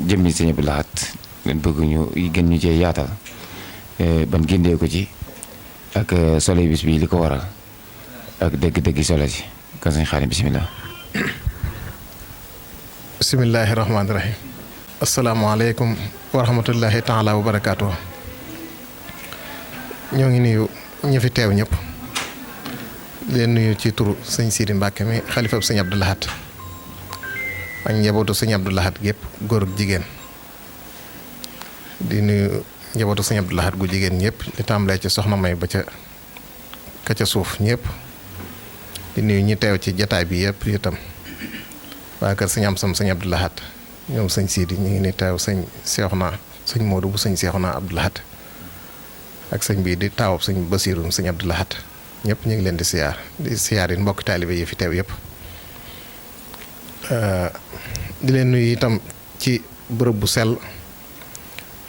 jëmmi Sëñ Abdou Lahad ngeen bëgg ñu gën ñu cee yaatal ban gindee ko ci ak solo bis bi li ko waral ak dëgg-dëgg solo si kan Sëñ Xaadim bisimilah. bisimilahi rahmaani rahim. asalaamaaleykum wa rahmatullahi taala wa barakaatu. ñoo ngi nuyu ñi fi teew ñëpp leen nuyu ci turu sëñ Sidi Mbàkke mi xalifab sëñ Abdou Lahad ak njabootu sëñ Abdou Lahad gépp góor ak jigéen di nuyu njabootu sëñ Abdou Lahad gu jigéen ñëpp li tàmbalee ci soxna May ba ca ka ca suuf ñëpp di nuyu ñi teew ci jataay bi yëpp itam waa kër sëñ Amsam sëñ Abdou Lahad ñoom sëñ Sidi ñu ngi ni teew sëñ Seexuna sëñ Modou bu sëñ Seexuna Abdou Lahad ak sëñ bii di taawab sëñ Basiiru sëñ Abdou Lahad ñëpp ñu ngi leen di siyaar yi mbokki taalibe yi fi teew yëpp di leen nuyu itam ci bërëb bu sell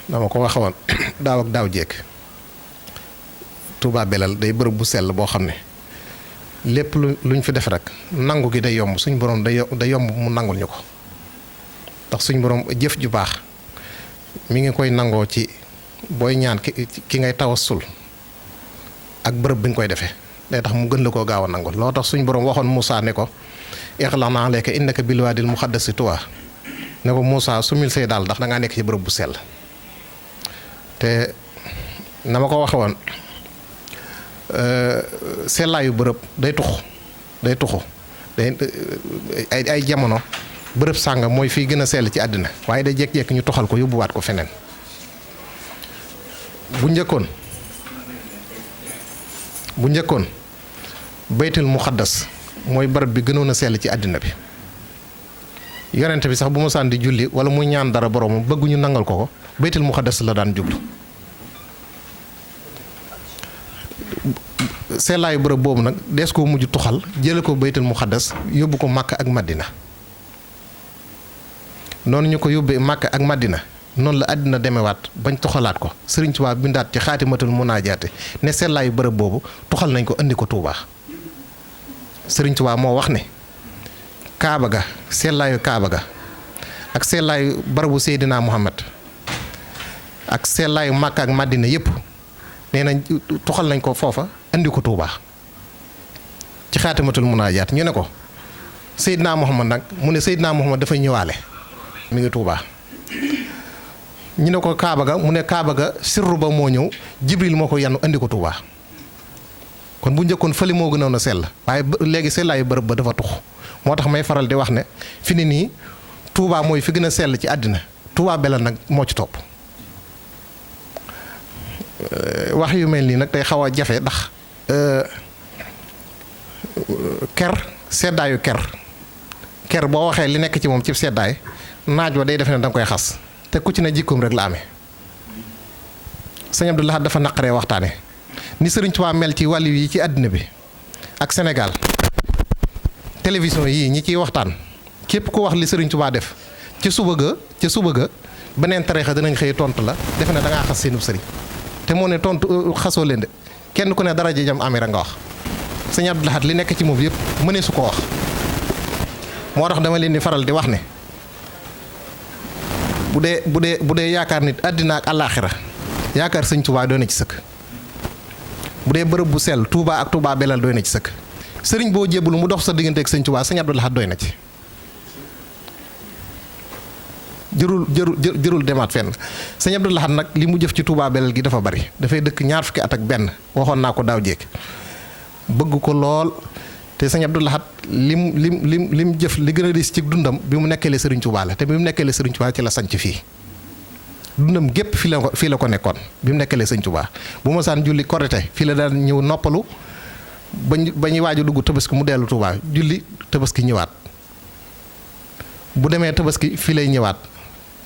dama ko waxoon daaw ak daaw jékk Touba Belal day bërëb bu sell boo xam ne lépp luñ fi def rek nangu gi day yomb suñ borom day yomb mu nangul ñu ko ndax suñ borom jëf ju baax mi ngi koy nangoo ci booy ñaan ki ngay tawassul ak bërëb bi nga koy defee day tax mu gën la koo gaaw a nangul loo tax suñ borom waxoon Moussa ne ko ixla'na alayka innaka bil waadil muqaddasi tuwa ne ko Moussa sumil say daal ndax da ngaa nekk ci bërëb bu sell te na ma ko waxe woon sellaayu bërëb day tuxu ay jamono bërëb sàng mooy fii gën a sell ci àddina waaye day jékki-jékki ñu toxal ko yóbbuwaat ko feneen bu njëkkoon baytul muqaddas mooy barab bi gënoon a sell ci àddina bi yonent bi sax bu ma sànni di julli wala muy ñaan dara boroomam bëgguñu nangal ko baytul muqaddas la daan jublu sellaayu bërëb boobu nag dees koo mujj tuxal jële ko baytul muqaddas yóbbu ko Màkka ak Madina noonu ñu ko yóbbee Màkka ak Madina noonu la àddina demewaat bañ tuxalaat ko Sëriñ Tuubaa bindaat ci xaatimatul munaajaate ne sellaayu bërëb boobu tuxal nañ ko indi ko Tuubaa Sëriñ Tuubaa moo wax ne Kaaba ga sellaayu Kaaba ga ak sellaayu barabu Seydina Muhammad ak sellaayu Màkka ak Madina yépp nee nañ tuxal nañ ko foofa indi ko Tuubaa ci xaatimatul munaajaat ñu ne ko Seydina Muhammad nag mu ne Seydina Muhammad dafay ñëwaale mi ngi Tuubaa ñu ne ko Kaaba ga mu ne Kaaba ga sirru ba moo ñëw Jibril moo ko yanu andi ko Tuubaa kon bu njëkkoon fële moo gënoon a sell waaye léegi sellaayu bërëb ba dafa tux moo tax may faral di wax ne fi ni nii Tuubaa mooy fi gën a sell ci àddina Touba Belal nag moo ci topp wax yu mel nii nag day xaw a jafe ndax seddaayu ker boo waxee li nekk ci moom ci seddaay naaj wa day def ne danga koy xas te ku ci ne jikkoom rek la amee sëñ Abdou Lahad dafa naqaree waxtaane ni Sëriñ Tuubaa mel ci wàllu yi ci àddina bi ak Sénégal télévision yii ñi ciy waxtaan képp ku wax li Sëriñ Tuubaa def ca suba ga beneen tariixa dinañ xëy tontu la defe ne da ngaa xas seenub sëriñ te moo ne tontu xasoo leen de kenn ku ne dara ji jam amee nga wax sëñ Abdou Lahad li nekk ci moom yëpp mënee su ko wax moo tax dama leen di faral di wax ne bu dee yaakaar nit àddina ak àllaaxira yaakaar sëñ Touba doy na ci sëkk bu dee bërëb bu sell Touba ak Touba Belal doy na ci sëkk sëriñ boo jébbalu mu dox sa diggante ak sëñ Touba sëñ Abdou Lahad doy na ci jërul demaat fenn sëñ Abdou Lahad nag li mu jëf ci Touba Belal gi dafa bari dafay dëkk 20 fukki at ak benn waxoon naa ko daaw jéeg bëgg ko lool te sëñ Abdou Lahad lim jëf li gën a diis ci dundam bi mu nekkeele Sëriñ Tuubaa la te bi mu nekkeele Sëriñ Tuubaa ci la sanc fii dundam gépp fii la ko nekkoon bi mu nekkeele Sëriñ Tuubaa bu ma saan julli korite fii la daan ñëw noppalu ba ñuy waaju dugg tabaski mu dellu Tuubaa julli tabaski ñëwaat bu demee tabaski fii lay ñëwaat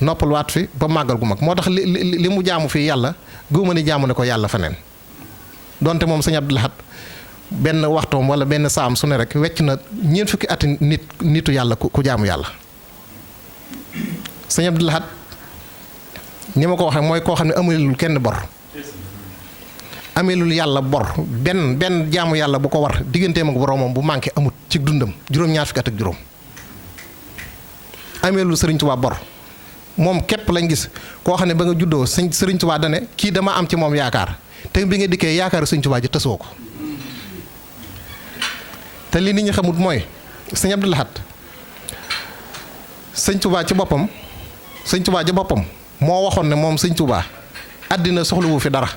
noppaluwaat fi ba màggal gu mag moo tax li mu jaamu fii yàlla góoma ni jaamu ne ko yàlla feneen donte moom sëñ Abdou Lahad benn waxtoom wala benn saam su ne rek wecc na 20 fukki ati nitu yàlla ku jaamu yàlla sëñ Abdou Lahad ni ma ko waxee mooy koo xam ne amelul kenn bor amelul yàlla bor benn jaamu yàlla bu ko war digganteem ak boroomam bu manqué amut ci dundam juróom-ñaar fukki at ak juróom amelul Sëriñ Tuubaa bor moom képp lañ gis koo xam ne ba nga juddoo sëriñ Tuubaa dane kii dama am ci moom yaakaar te bi nga dikkee yaakaar sëriñ Tuubaa ji tasoo ko. te li nit ñi xamut mooy sëñ Abdou Lahad sëñ Tuubaa ci boppam moo waxoon ne moom sëñ Tuubaa àddina soxlawu fi dara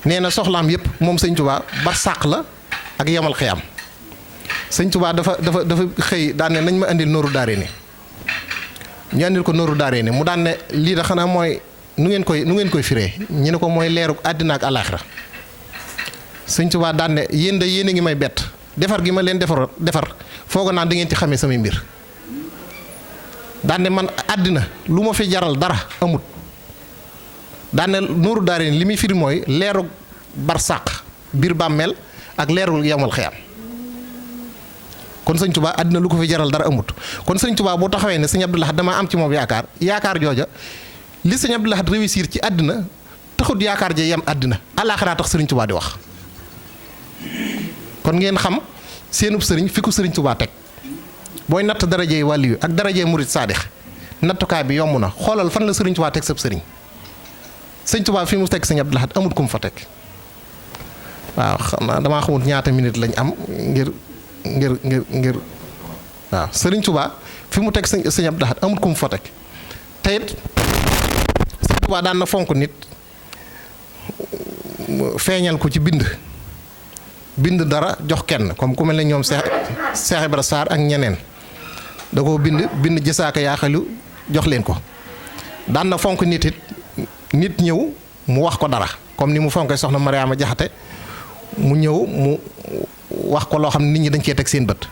nee na soxlaam yépp moom sëñ Tuubaa bar sàq la ak yemal xiyam. sëñ Tuubaa dafa xëy daan ne nañ ma indil nooru daare ni ñu andil ko nooru daare ni mu daan ne lii da xanaa mooy nu ngeen koy firee ñu ne ko mooy leeru àddina ak alaaxira. sëñ Tuubaa daan ne yéen de yéen a ngi may bett defar gi ma leen defar foog naa da ngeen ci xamee samay mbir. daan ne man àddina lu ma fi jaral dara amut daan ne nooru daare ni li muy firi mooy leeru barsàq biir bàmmeel ak leerul yamal xiyam. kon sëñ Tuubaa àddina lu ko fi jaral dara amut kon sëñ Tuubaa boo taxawee ne sëñ Abdou Lahad damaa am ci moom yaakaar jooja li sëñ Abdou Lahad réussir ci àddina taxut yaakaar ja yem àddina alaaxira tax sëriñ Tuubaa di wax. kon ngeen xam seenub sëriñ fi ko sëriñ Tuubaa teg booy natt darajey wàlliyu ak darajey murit saadix nattukaay bi yomb na xoolal fan la sëriñ Tuubaa teg sab sëriñ. sëñ Tuubaa fi mu teg sëñ Abdou Lahad amut ku mu fa teg waaw xam naa damaa xamut ñaata minute lañ am ngir waaw sëriñ Tuubaa fi mu teg sëñ Abdou Lahad amut ku mu fa teg te it sëñ Tuubaa daan na fonk nit feeñal ko ci bind dara jox kenn comme ku mel ne ñoom Cheikh Ibra Sarr ak ñeneen da koo bind jësaaka yaaxalu jox leen ko daan na fonk nit it nit ñëw mu wax ko dara comme ni mu fonkee soxna Mariama Jaxate mu ñëw mu wax ko loo xam ne nit ñi dañ cee teg seen bët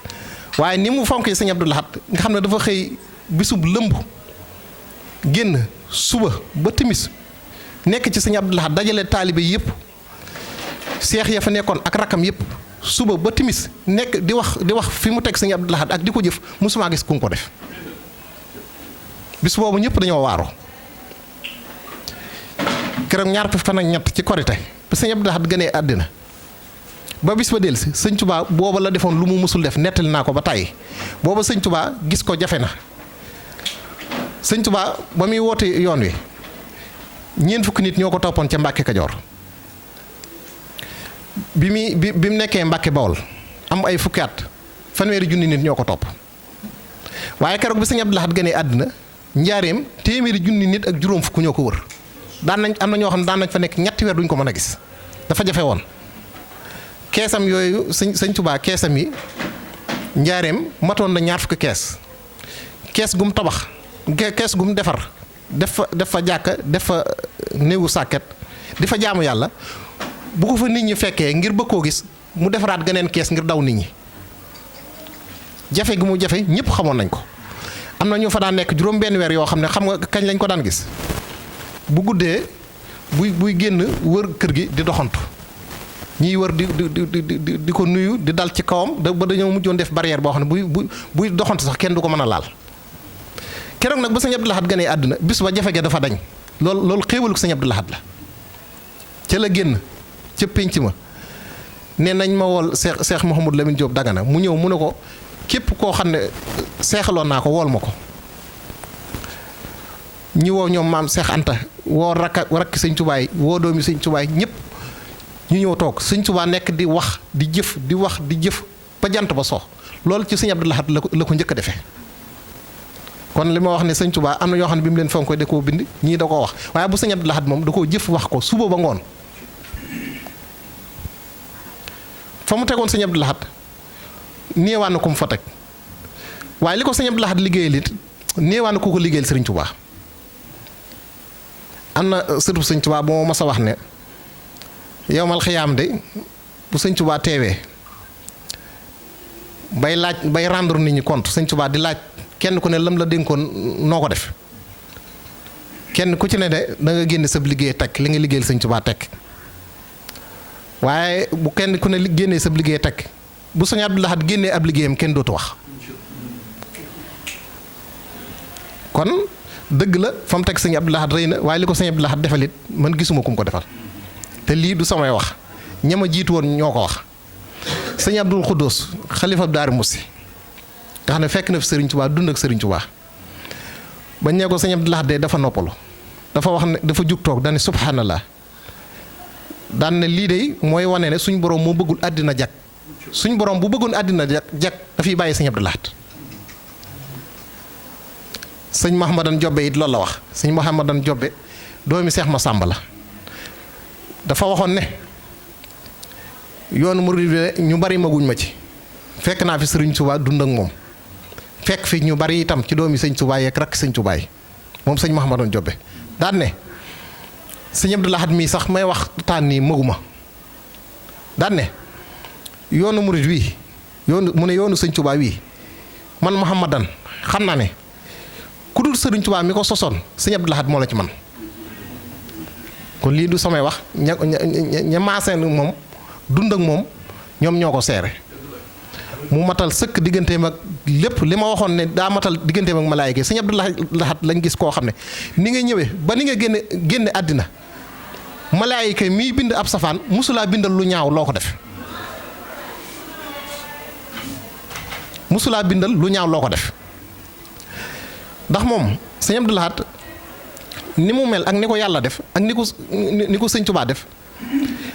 waaye ni mu fonkee sëñ Abdou Lahad nga xam ne dafa xëy bisub lëmb génn suba ba timis nekk ci sëñ Abdou Lahad dajale taalibe yëpp seex ya fa nekkoon ak rakkam yëpp suba ba timis nekk di wax fi mu teg sëñ Abdou Lahad ak di ko jëf musuma gis ku ko def bis boobu ñëpp dañoo waaru keroog ñaar fan ak ñett ci korite ba sëñ Abdou Lahad gënee àddina ba bis ba dellusi sëñ Tuubaa booba la defoon lu mu mësul def nettali naa ko ba tàyyi booba sëñ Tuubaa gis ko jafe na sëñ Tuubaa ba muy woote yoon wi ñeent fukki nit ñoo ko toppoon ca Mbàkke Kajoor bi mu nekkee Mbàkke Bawol am ay fukki at fanweeri junni nit ñoo ko topp waaye keroog bi sëñ Abdou Lahad gënee àddina njaareem téeméeri junni nit ak juróom fukk ñoo ko wër am na ñoo xam ne daan nañ fa nekk ñetti weer duñ ko mën a gis dafa jafe woon. keesam yooyu sëñ Tuubaa keesam yi njaareem matoon na ñaar fukki kees gum tabax kees gum defar def fa jàkka def fa néewu sàkket di fa jaamu yàlla bu ko fa nit ñi fekkee ngir bëgg koo gis mu defaraat geneen kees ngir daw nit ñi jafe gi mu jafe ñëpp xamoon nañ ko. am na ñu fa daan nekk juróom benn weer yoo xam ne xam nga kañ lañ ko daan gis bu guddee buy génn wër kër gi di doxantu. ñiy wër di ko nuyu di dal ci kawam ba dañoo mujjoon def barrière boo xam ne buy doxante sax kenn du ko mën a laal keroog nag ba sëñ Abdou Lahad gënee àdduna bis ba jafe ga dafa dañ loolu xéewalu ko sëñ Abdou Lahad la ca la génn ca pénc ma ne nañ ma wool Cheikh Mouhamadou Lamine Diop Dagana mu ñëw mu ne ko képp koo xam ne seexaloon naa ko wool ma ko ñi woo ñoom maam Cheikh Anta woo rakki sëñ Tuubaa woo doomi sëñ Tuubaa ñëpp ñu ñëw toog sëñ Tuubaa nekk di wax di jëf ba jant ba so loolu ci sëñ Abdou Lahad la ko njëkk a defee kon li ma wax ne sëñ Tuubaa am na ñoo xam ne bi mu leen fonk da koo bind ñii da koo wax waaye bu sëñ Abdou Lahad moom da koo jëf wax ko suba ba ngoon fa mu tegoon sëñ Abdou Lahad néewaan na ko mu fa teg waaye li ko sëñ Abdou Lahad liggéeyal it néewaan na ko liggéeyal sëriñ Tuubaa am na sëtu sëñ Tuubaa bu ma mas a wax ne yowmal xiyaam de bu sëñ Tuubaa teewee bay rendre nit ñi compte sëñ Tuubaa di laaj kenn ku ne lam la dénkoon noo ko def kenn ku ci ne de da nga génne sab liggéey teg li nga liggéeyal sëñ Tuubaa teg waaye bu kenn ku ne génnee sab liggéey teg bu sëñ Abdou Lahad génnee ab liggéeyam kenn dootu wax kon dëgg la fa mu teg sëñ Abdou Lahad rëy na waaye li ko sëñ Abdou Lahad defal it man gisuma ku mu ko defal te lii du samay wax ñama jiitu woon ñoo ko wax sëñ Abdul Xuddoos xalifa Daaru Musti nga xam ne fekk na fi Sëriñ Tuubaa dund ak Sëriñ Tuubaa bañ ne ko sëñ Abdou Lahad de dafa noppalu dafa wax ne dafa jug toog daan ne subhanallah daan ne lii de mooy wane ne suñ borom moo bëggul àddina jag suñ borom bu bëggoon àddina jag dafay bàyyi sëñ Abdou Lahad. sëñ Mouhamadan Jobbe it loolu la wax sëñ Mouhamadan Jobbe doomi Seex Masàmba la dafa waxoon ne yoonu murid ñu bari maguñ ma ci fekk naa fi sëriñ Tuubaa dund ak moom fekk fi ñu bari itam ci doomi sëñ Tuubaa yeeg rakk sëñ Tuubaa yi moom sëñ Mouhamadan Jobbe daan ne sëñ Abdou Lahad mii sax may waxtaan nii maguma daan ne yoonu murid wii yoonu sëñ Tuubaa wii man Mouhamadan xam naa ne ku dul sëriñ Tuubaa mi ko sosoon sëñ Abdou Lahad moo la ci man kon lii du samay wax ña maaseen moom dund ak moom ñoom ñoo ko seere mu matal sëkk digganteem ak lépp li ma waxoon ne daa matal digganteem ak malaayika yi sëñ Abdou Lahad lañ gis koo xam ne ni nga ñëwee ba ni nga génne àddina malaayika yi miy bind ab safaan musulaa bindal lu ñaaw loo ko def musulaa bindal lu ñaaw loo ko def ndax moom sëñ Abdou Lahad ni mu mel ak ni ko yàlla def ak ni ko sëñ Tuubaa def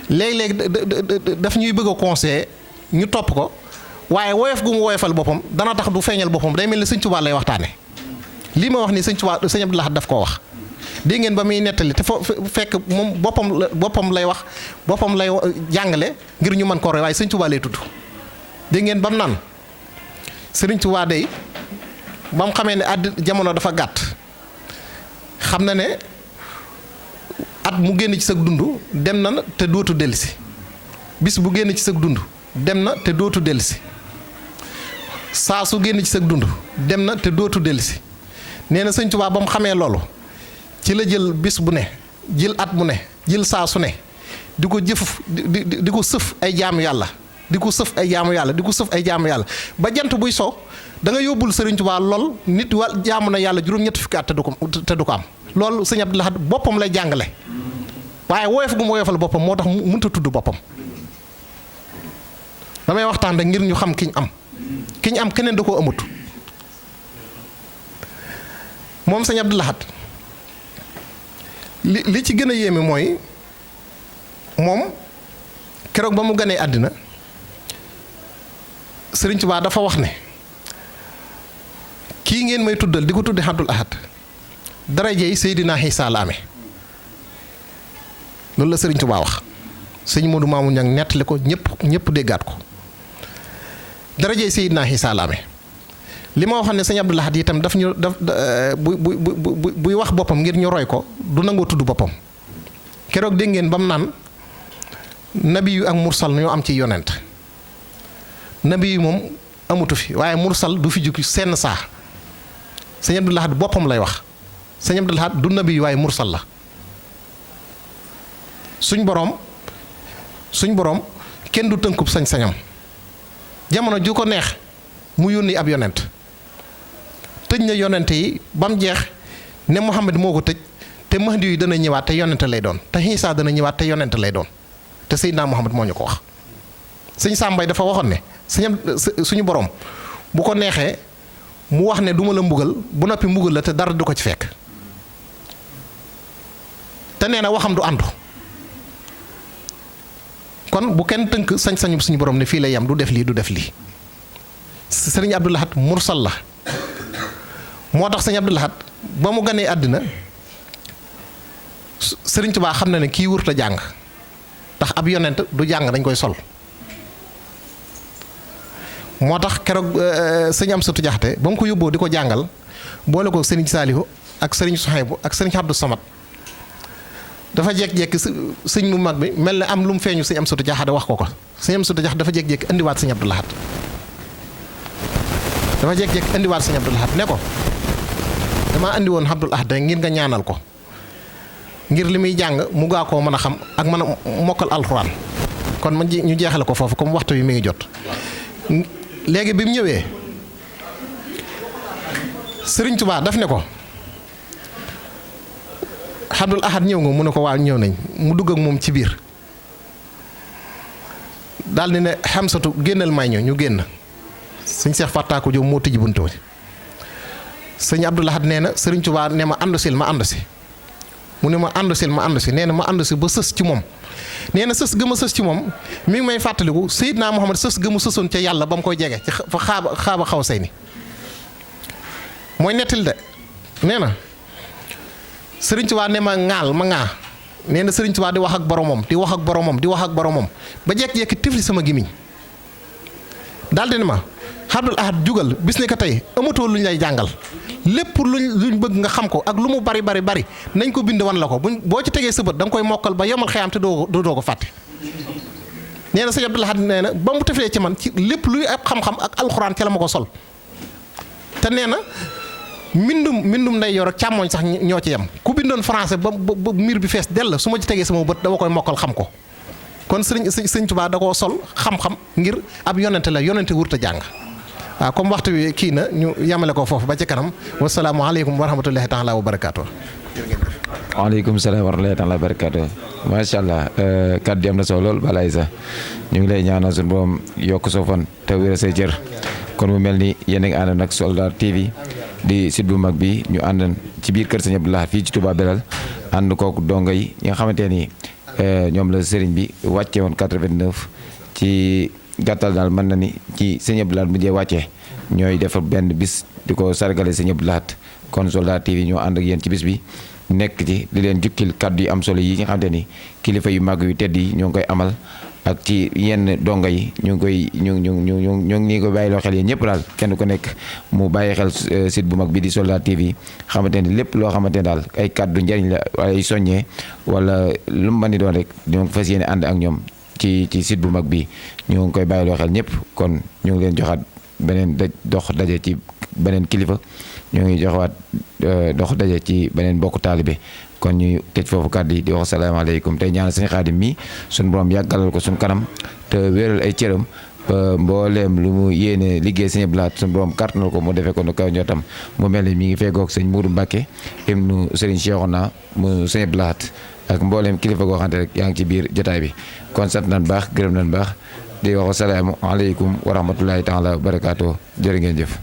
léeg-léeg daf ñuy bëgg a conseiller ñu topp ko waaye woyof gu mu woyofal boppam dana tax du feeñal boppam day mel ni sëñ Tuubaa lay waxtaane lii ma wax ni sëñ Abdou Lahad daf koo wax dégg ngeen ba muy nettali te fekk moom boppam lay wax boppam lay jàngale ngir ñu mën koo roy waaye sëñ Tuubaa lay tudd dégg ngeen ba mu naan sëriñ Tuubaa day ba mu xamee ne jamono dafa gàtt xam na ne at mu génn ci sag dund dem na te dootu dellusi bis bu génn ci sag dund dem na te dootu dellusi saa su génn ci sag dund dem na te dootu dellusi nee na sëñ Tuubaa ba mu xamee loolu ci la jël bis bu ne jël at mu ne jël saa su ne di ko jëf di ko sëf ay jaamu yàlla di ko sëf ay jaamu yàlla di ko sëf ay jaamu yàlla ba jant buy so da nga yóbbul sëriñ Tuubaa lool nit wa jaamu na yàlla juróom-ñetti fukki at te du ko am loolu sëñ Abdou Lahad boppam lay jàngale waaye woyof gu mu woyofal boppam moo tax mu mënta tudd boppam damay waxtaan rek ngir ñu xam ki ñu am keneen da koo amut moom sëñ Abdou Lahad li ci gën a yéeme mooy moom keroog ba mu ganee àddina sëriñ Tuubaa dafa wax ne kii ngeen may tuddal di ko tudde Abdul Ahad darajey Seydina Isaa la amee loolu la sëriñ Tuubaa wax sëñ Modou Mamoun Niang nettali ko ñëpp déggaat ko darajey Seydina Isaa la amee li ma waxoon ne sëñ Abdou Lahad itam daf buy wax boppam ngir ñu roy ko du nangoo tudd boppam keroog dégg ngeen ba mu naan nabi yu ak mursal ñoo am ci yonent nabi yu moom amutu fi waaye mursal du fi jukki seen saa sëñ Abdou Lahad boppam lay wax sëñ Abdou Lahad du nabi yu waaye mursal la suñ boroom kenn du tënkub sañ-sañam jamono ju ko neex mu yónni ab yonent tëj na yonent yi ba mu jeex ne Muhammad moo ko tëj te Mahdi yi dana ñëwaat te yonent lay doon te Isaa dana ñëwaat te yonent lay doon te Seydina Muhammad moo ñu ko wax sëñ Sàmbay dafa waxoon ne suñu borom bu ko neexee mu wax ne duma la mbugal bu noppi mbugal la te dara du ko ci fekk te nee na waxam du àndu kon bu kenn tënk sañ-sañu suñu borom ne fii lay yam du def lii sëriñ Abdou Lahad mursal la moo tax sëñ Abdou Lahad ba mu ganee àddina sëriñ Tuubaa xam na ne kii wurta jàng ndax ab yonent du jàng dañ koy sol moo tax keroog sëñ Amsatu Jaxate ba mu ko yóbboo di ko jàngal boole ko sëriñ Saalihu ak sëriñ Suhaybu ak sëriñ Abdou Samad dafa jékki-jékki sëñ mu mag bi mel ne am lu mu feeñu sëñ Amsatu Jaxate wax ko sëñ Amsatu Jaxate dafa jékki-jékki indiwaat sëñ Abdou Lahad ne ko damaa indi woon Abdul Ahad ngir nga ñaanal ko ngir li muy jàng mu gaa koo mën a xam ak mën a mokkal alxuraan kon ma ñu jeexale ko foofu comme waxtu wi mi ngi jot léegi bi mu ñëwee Sëriñ Tuubaa daf ne ko Abdul Ahad ñëw nga mu ne ko waaw ñëw nañ mu dugg ak moom ci biir daal di ne Xamsatu génnal may ñu génn sëñ Seex Fattaaku Jóob moo tijji buntu sëñ Abdou Lahad nee na sëriñ Tuubaa ne ma àndu sil ma àndu si mu ne ma àndu sil ma àndu si nee na ma àndu si ba sës ci moom nee na sës gëma sës ci moom mi ngi may fàttaliku Seydina Muhammad sës gëma sësoon ca yàlla ba mu koy jege ci fa xaaba xaw say ni mooy nettil de nee na sëriñ Tuubaa ne ma ŋaal ma ŋaa nee na sëriñ Tuubaa di wax ak boromam di wax ak boromam di wax ak boromam ba jekki-jekki tifli sama gimiñ daal di ne ma Abdul Ahad jugal bis ni ko tey amatoo luñ lay jàngal lépp luñ bëgg nga xam ko ak lu mu bari nañ ko bind wan la ko boo ci tegee sa bët da nga koy mokkal ba yemal xëyam te doo ko fàtte. nee na sëñ Abdul Ahad nee na ba mu teflee ci man ci lépp luy ab xam-xam ak alxuraan ca la ma ko sol te nee na mbindum nday yor ak càmmooñ sax ñoo ci yem ku bindoon français ba miir bi fees dell su ma ci tegee sama bët dama koy mokkal xam ko kon sëñ Tuubaa da koo sol xam-xam ngir ab yonente la yonente wurta jàng. waaw comme waxtu wi kii na ñu yamale ko foofu ba ci kanam wasalaamualeykum wa rahmatullahi taala wa barakaatu. waaleykum salaam wa rahmatullahi taala wa barakaatu. macha allah kàddu yi am na solo lool balaay sax ñu ngi lay ñaanal suñu borom yokk soo fan te wér say cër kon mu mel ni yéen a ngi ànd nag Soldar TV di site bu mag bi ñu ànd ci biir kër Sëñ Abdou Lahad fii ci Touba Belal ànd kooku dongo yi ñi nga xamante ni ñoom la sëriñ bi wàcce woon 89 ci. gàttal daal mën na ni ci Sëñ Abdou Lahad mujjee wàccee ñooy defar benn bis di ko sargale Sëñ Abdou Lahad kon Soldar TV ñoo ànd ak yéen ci bis bi nekk ci di leen jukkil kàddu yi am solo yi nga xamante ni kilifa yu mag yu tedd yi ñoo ngi koy amal ak ci yenn donga yi ñu ngi koy bàyyiloo xel yéen ñëpp daal kenn ku nekk mu bàyyi xel site bu mag bi di Soldar TV xamante ni lépp loo xamante ni daal ay kàddu njariñ la ay soññee wala lu mu mën di doon rek ñoo fas yéene ànd ak ñoom ci site bu mag bi ñu ngi koy bàyyiloo xel ñëpp kon ñu ngi leen joxaat beneen dox daje ci beneen kilifa ñu ngi joxaat dox daje ci beneen bokku taalibe kon ñuy tëj foofu kàddu yi di wax salaamaaleykum tey ñaanal sëñ Xaadim mi suñu borom yàggalal ko suñu kanam te wéeral ay cëram ba mbooleem lu mu yéene liggéey Sëñ Abdou Lahad suñu borom kàttanal ko mu defee ko nu kaw njottam mu mel ni mi ngi feggoog sëñ Mourou Mbacke ibnu Serigne Cheikhouna mu Sëñ Abdou Lahad ak mbooleem kilifa goo xamante rek yaa ngi ci biir jotaay bi kon sant nañ baax gërëm nañ baax di wax assalaamu aleykum wa rahmatullahi taala wa barakaatu jërë ngeen jëf